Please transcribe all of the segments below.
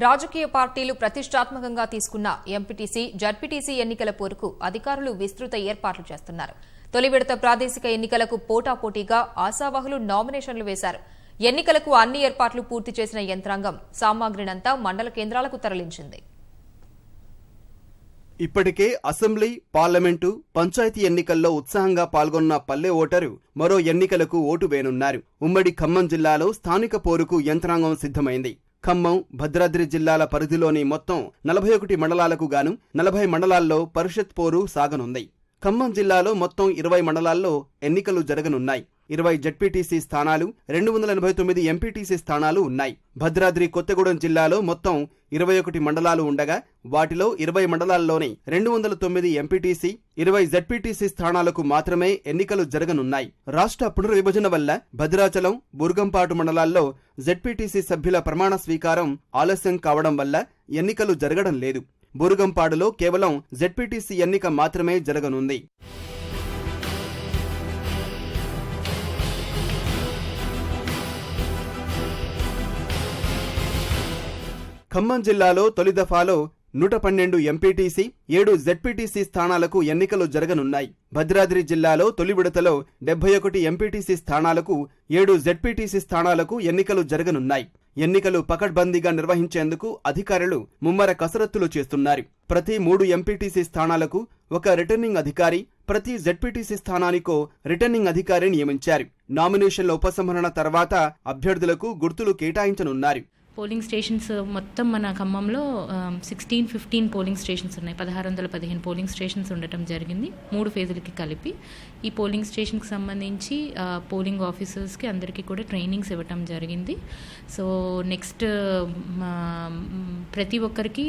రాజకీయ పార్టీలు ప్రతిష్టాత్మకంగా తీసుకున్న ఎంపీటీసీ, జడ్పీటీసీ ఎన్నికల పోరుకు అధికారులు విస్తృత ఏర్పాట్లు చేస్తున్నారు. తొలి విడత ప్రాదేశిక ఎన్నికలకు పోటాపోటీగా ఆశావహులు నామినేషన్లు వేశారు. ఎన్నికలకు అన్ని ఏర్పాట్లు పూర్తి చేసిన యంత్రాంగం సామాగ్రినంతా మండల కేంద్రాలకు తరలించింది. ఇప్పటికే అసెంబ్లీ, పార్లమెంటు, పంచాయతీ ఎన్నికల్లో ఉత్సాహంగా పాల్గొన్న పల్లె ఓటరు మరో ఎన్నికలకు ఓటు వేనున్నారు. ఉమ్మడి ఖమ్మం జిల్లాలో స్థానిక పోరుకు యంత్రాంగం సిద్ధమైంది. ఖమ్మం, భద్రాద్రి జిల్లాల పరిధిలోని మొత్తం 41 మండలాలకు గాను 40 మండలాల్లో పరిషత్ పోరు సాగనుంది. ఖమ్మం జిల్లాలో మొత్తం 20 మండలాల్లో ఎన్నికలు జరగనున్నాయి. 20 జడ్పీటీసీ స్థానాలు, 289 ఎంపీటీసీ స్థానాలు ఉన్నాయి. భద్రాద్రి కొత్తగూడెం జిల్లాలో మొత్తం 21 మండలాలు ఉండగా వాటిలో 20 మండలాల్లోనే 209 ఎంపీటీసీ, 20 జడ్పీటీసీ స్థానాలకు మాత్రమే ఎన్నికలు జరగనున్నాయి. రాష్ట్ర పునర్విభజన వల్ల భద్రాచలం, బుర్గంపాటు మండలాల్లో జడ్పీటీసీ సభ్యుల ప్రమాణ స్వీకారం ఆలస్యం కావడం వల్ల ఎన్నికలు జరగడం లేదు. బుర్గంపాడులో కేవలం జడ్పీటీసీ ఎన్నిక మాత్రమే జరగనుంది. ఖమ్మం జిల్లాలో తొలి దఫాలో 112 ఎంపీటీసీ, 7 జడ్పీటీసీ స్థానాలకు ఎన్నికలు జరగనున్నాయి. భద్రాద్రి జిల్లాలో తొలి విడతలో 71 ఎంపీటీసీ స్థానాలకు, 7 జడ్పీటీసీ స్థానాలకు ఎన్నికలు జరగనున్నాయి. ఎన్నికలు పకడ్బందీగా నిర్వహించేందుకు అధికారులు ముమ్మర కసరత్తులు చేస్తున్నారు. ప్రతి 3 ఎంపీటీసీ స్థానాలకు ఒక రిటర్నింగ్ అధికారి, ప్రతి జడ్పీటీసీ స్థానానికో రిటర్నింగ్ అధికారి నియమించారు. నామినేషన్ల ఉపసంహరణ తర్వాత అభ్యర్థులకు గుర్తులు కేటాయించనున్నారు. పోలింగ్ స్టేషన్స్ మొత్తం మన ఖమ్మంలో 15 పోలింగ్ స్టేషన్స్ ఉన్నాయి. 1615 పోలింగ్ స్టేషన్స్ ఉండటం జరిగింది 3 ఫేజులకి కలిపి. ఈ పోలింగ్ స్టేషన్కి సంబంధించి పోలింగ్ ఆఫీసర్స్కి అందరికీ కూడా ట్రైనింగ్స్ ఇవ్వటం జరిగింది. సో నెక్స్ట్ ప్రతి ఒక్కరికి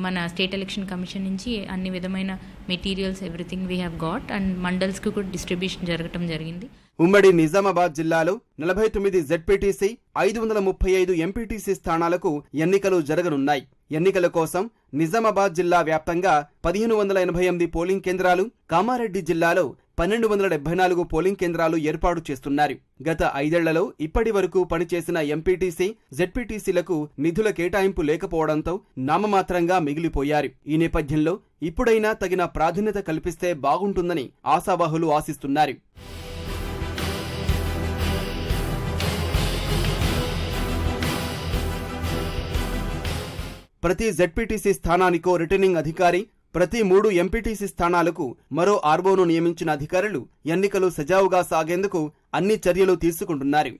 మన స్టేట్ ఎలక్షన్ కమిషన్ నుంచి అన్ని విధమైన materials everything we have got and మండల్స్కి కూడా డిస్ట్రిబ్యూషన్ జరగటం జరిగింది. ఉమ్మడి నిజామాబాద్ జిల్లాలో 49 జడ్పీటీసీ, 535 ఎంపీటీసీ స్థానాలకు ఎన్నికలు జరగనున్నాయి. ఎన్నికల కోసం నిజామాబాద్ జిల్లా వ్యాప్తంగా 1588 పోలింగ్ కేంద్రాలు, కామారెడ్డి జిల్లాలో 1274 పోలింగ్ కేంద్రాలు ఏర్పాటు చేస్తున్నారు. గత 5 ఏళ్లలో ఇప్పటి వరకు పనిచేసిన ఎంపీటీసీ, జడ్పీటీసీలకు నిధుల కేటాయింపు లేకపోవడంతో నామమాత్రంగా మిగిలిపోయారు. ఈ నేపథ్యంలో ఇప్పుడైనా తగిన ప్రాధాన్యత కల్పిస్తే బాగుంటుందని ఆశావాహులు ఆశిస్తున్నారు. ప్రతి జడ్పీటీసీ స్థానానికో రిటర్నింగ్ అధికారి, ప్రతి 3 ఎంపీటీసీ స్థానాలకు మరో ఆర్వోను నియమించిన అధికారులు ఎన్నికలు సజావుగా సాగేందుకు అన్ని చర్యలు తీసుకుంటున్నారు.